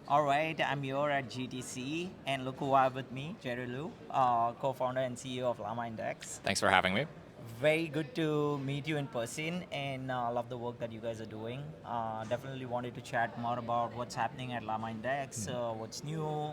All right, I'm here at GTC, and look who I have with me, Jerry Liu, co-founder and CEO of LlamaIndex. Thanks for having me. Very good to meet you in person, and love the work that you guys are doing. Definitely wanted to chat more about what's happening at LlamaIndex, what's new,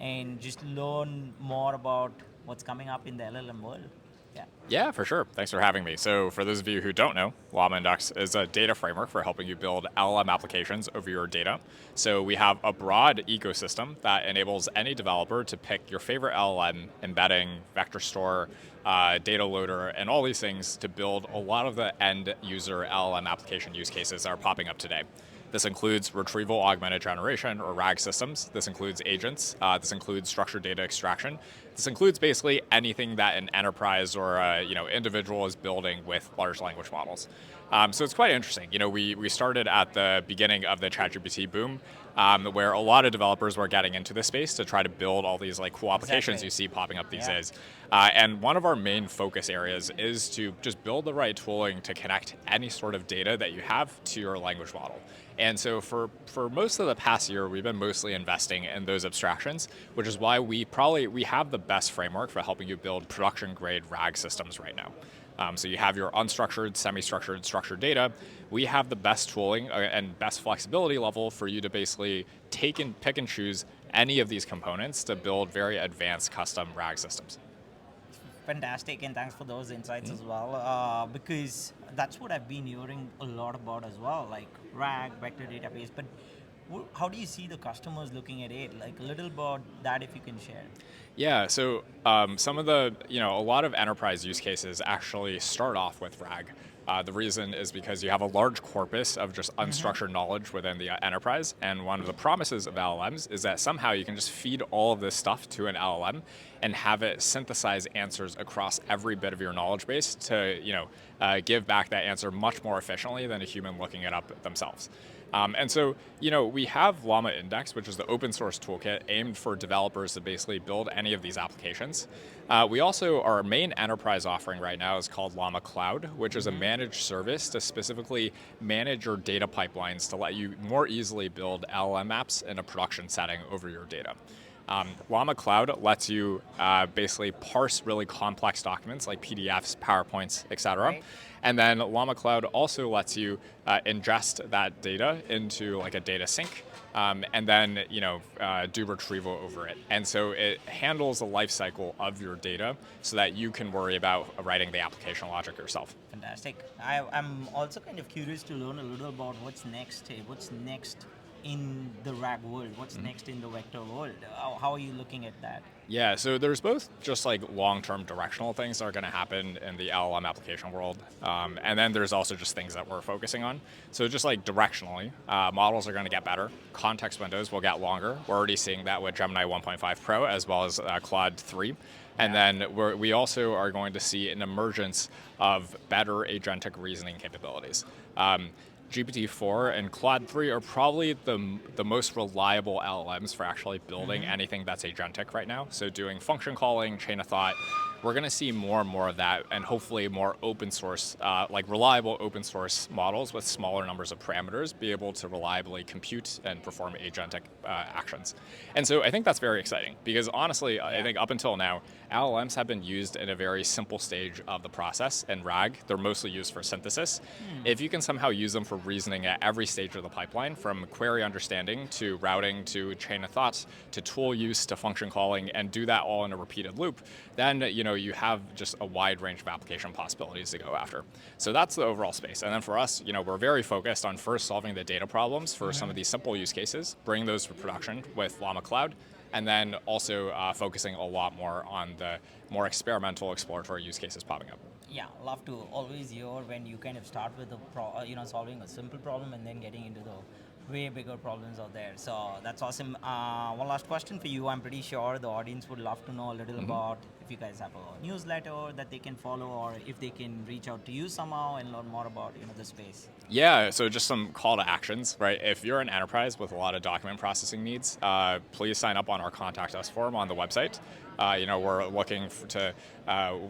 and just learn more about what's coming up in the LLM world. Yeah. Yeah, for sure. Thanks for having me. So, for those of you who don't know, LlamaIndex is a data framework for helping you build LLM applications over your data. So, we have a broad ecosystem that enables any developer to pick your favorite LLM, embedding, vector store, data loader, and all these things to build a lot of the end user LLM application use cases that are popping up today. This includes retrieval augmented generation, or RAG systems. This includes agents. This includes structured data extraction. This includes basically anything that an enterprise or individual is building with large language models. So it's quite interesting. We started at the beginning of the ChatGPT boom, where a lot of developers were getting into this space to try to build all these cool applications Exactly. you see popping up these Yeah. days. And one of our main focus areas is to just build the right tooling to connect any sort of data that you have to your language model. And so for most of the past year, we've been mostly investing in those abstractions, which is why we have the best framework for helping you build production grade RAG systems right now. So you have your unstructured, semi-structured, structured data. We have the best tooling and best flexibility level for you to basically take and pick and choose any of these components to build very advanced custom RAG systems. Fantastic, and thanks for those insights as well. Because that's what I've been hearing a lot about as well, like RAG, vector database. But how do you see the customers looking at it? Like a little about that, if you can share. Yeah, so some of a lot of enterprise use cases actually start off with RAG. The reason is because you have a large corpus of just unstructured knowledge within the enterprise, and one of the promises of LLMs is that somehow you can just feed all of this stuff to an LLM and have it synthesize answers across every bit of your knowledge base to give back that answer much more efficiently than a human looking it up themselves. And so, we have LlamaIndex, which is the open source toolkit aimed for developers to basically build any of these applications. We also, our main enterprise offering right now is called Llama Cloud, which is a managed service to specifically manage your data pipelines to let you more easily build LLM apps in a production setting over your data. Llama Cloud lets you basically parse really complex documents like PDFs, PowerPoints, etc. Right. And then Llama Cloud also lets you ingest that data into like a data sync, and then do retrieval over it. And so it handles the life cycle of your data so that you can worry about writing the application logic yourself. Fantastic. I'm also kind of curious to learn a little about what's next. What's next in the RAG world? What's next in the vector world? How are you looking at that? Yeah, so there's both just like long-term directional things that are going to happen in the LLM application world, and then there's also just things that we're focusing on. So just like directionally, models are going to get better. Context windows will get longer. We're already seeing that with Gemini 1.5 Pro as well as Claude 3. And then we also are going to see an emergence of better agentic reasoning capabilities. GPT-4 and Claude 3 are probably the most reliable LLMs for actually building anything that's agentic right now. So doing function calling, chain of thought, we're going to see more and more of that, and hopefully more open source, like reliable open source models with smaller numbers of parameters be able to reliably compute and perform agentic actions. And so I think that's very exciting because honestly, I think up until now, LLMs have been used in a very simple stage of the process. In RAG, they're mostly used for synthesis. If you can somehow use them for reasoning at every stage of the pipeline, from query understanding to routing to chain of thoughts to tool use to function calling, and do that all in a repeated loop, then you have just a wide range of application possibilities to go after. So that's the overall space. And then for us, we're very focused on first solving the data problems for some of these simple use cases, bring those to production with Llama Cloud, and then also focusing a lot more on the more experimental, exploratory use cases popping up. Yeah, love to always hear when you kind of start with solving a simple problem and then getting into the way bigger problems out there. So that's awesome. One last question for you. I'm pretty sure the audience would love to know a little about if you guys have a newsletter that they can follow, or if they can reach out to you somehow and learn more about the space. Yeah, so just some call to actions, right? If you're an enterprise with a lot of document processing needs, please sign up on our contact us form on the website. We're looking to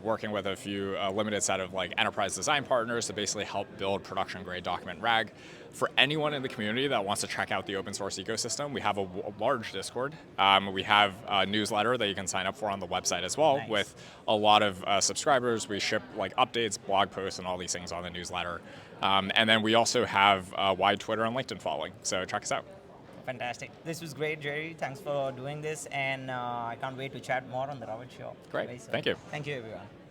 working with a few limited set of like enterprise design partners to basically help build production grade document RAG. for anyone in the community that wants to check out the open source ecosystem, we have a large Discord. We have a newsletter that you can sign up for on the website as well. Nice. With a lot of subscribers. We ship like updates, blog posts, and all these things on the newsletter. And then we also have a wide Twitter and LinkedIn following. So check us out. Fantastic. This was great, Jerry. Thanks for doing this, and I can't wait to chat more on the Ravit Show. Great. very soon. Thank you. Thank you, everyone.